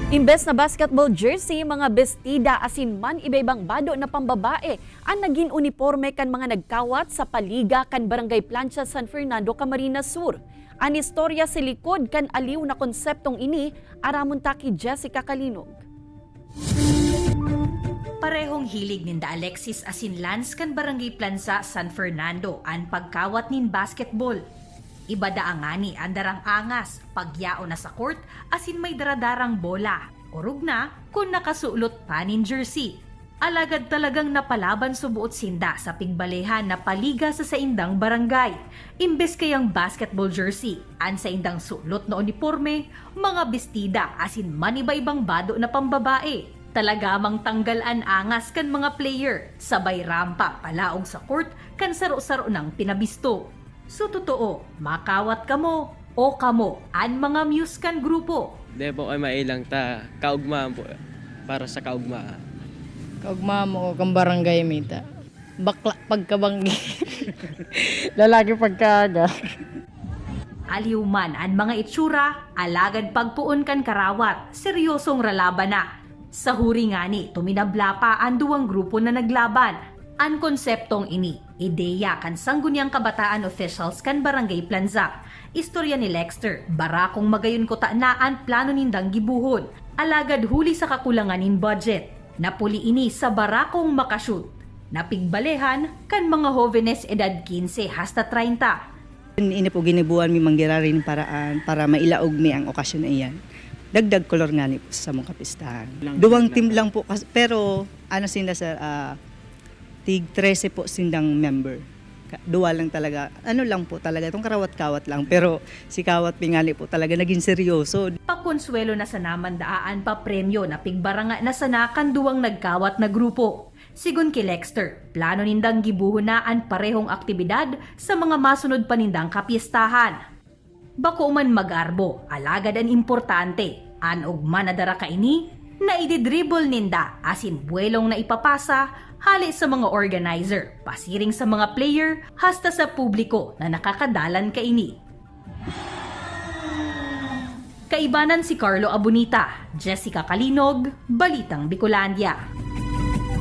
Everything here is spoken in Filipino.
Imbes na basketball jersey, mga bestida asin man iba-ibang bado na pambabae ang naging uniforme kan mga nagkawat sa paliga kan Barangay Plancha San Fernando, Camarines Sur. Ang istorya sa likod kan aliw na konseptong ini, aramon taki Jessica Kalinog. Parehong hilig ninda Alexis asin Lance kan Barangay Plancha San Fernando ang pagkawat nin basketball. Iba daangani ang darang angas, pagyao na sa court, asin may daradarang bola. Urog na kung nakasulot pa nin jersey. Alagad talagang napalaban subuot sinda sa pigbalehan na paliga sa saindang barangay. Imbes kayang basketball jersey, an saindang sulot na uniforme, mga bestida asin maniba-ibang bado na pambabae. Talagamang tanggalan angas kan mga player, sabay rampa palaog sa court kan saro-saro ng pinabisto. So totoo, makawat kamo o kamo an mga muse kan grupo. Di po ay mailang ta kaugmaan po para sa kaugmaan. Kaugmaan mo kang barangay mita. Bakla pagkabanggi. Lalaki pagkaaga. Aliw man an mga itsura, alagad pagpuon kan karawat, seryosong ralaban na. Sa huri nga ni, tuminabla pa ang duwang grupo na naglaban. Ang konseptong ini, ideya kan sangguniang kabataan officials kan Barangay Plancha. Istorya ni Lexter, barakong magayon ko taanaan plano nindang gibuhon. Alagad huli sa kakulangan in budget. Napuli ini sa barakong makashoot. Napigbalehan kan mga jóvenes edad 15 hasta 30. Ini po ginibuan mi manggirarin paraan para mailaog mi ang okasyon na iyan. Dagdag kolor nga ni po sa mong kapistahan. Duwang team lang po, pero ano sila sa tig 13 po sindang member. Duwa lang talaga. Ano lang po talaga, itong karawat-kawat lang. Pero si Kawat Pingali po talaga naging seryoso. Pakonsuelo na sa namandaan pa premyo na pigbaranga na sanakan duwang nagkawat na grupo. Sigun kay Lexter, plano nindang gibuhon na ang parehong aktibidad sa mga masunod pa nindang kapistahan. Bako man mag-arbo, alagad ang importante. An ugma na dara ka ini, na ididribble ninda asin buwelong na ipapasa hali sa mga organizer, pasiring sa mga player, hasta sa publiko na nakakadalan ka ini. Kaibanan si Carlo Abunita, Jessica Kalinog, Balitang Bicolandia.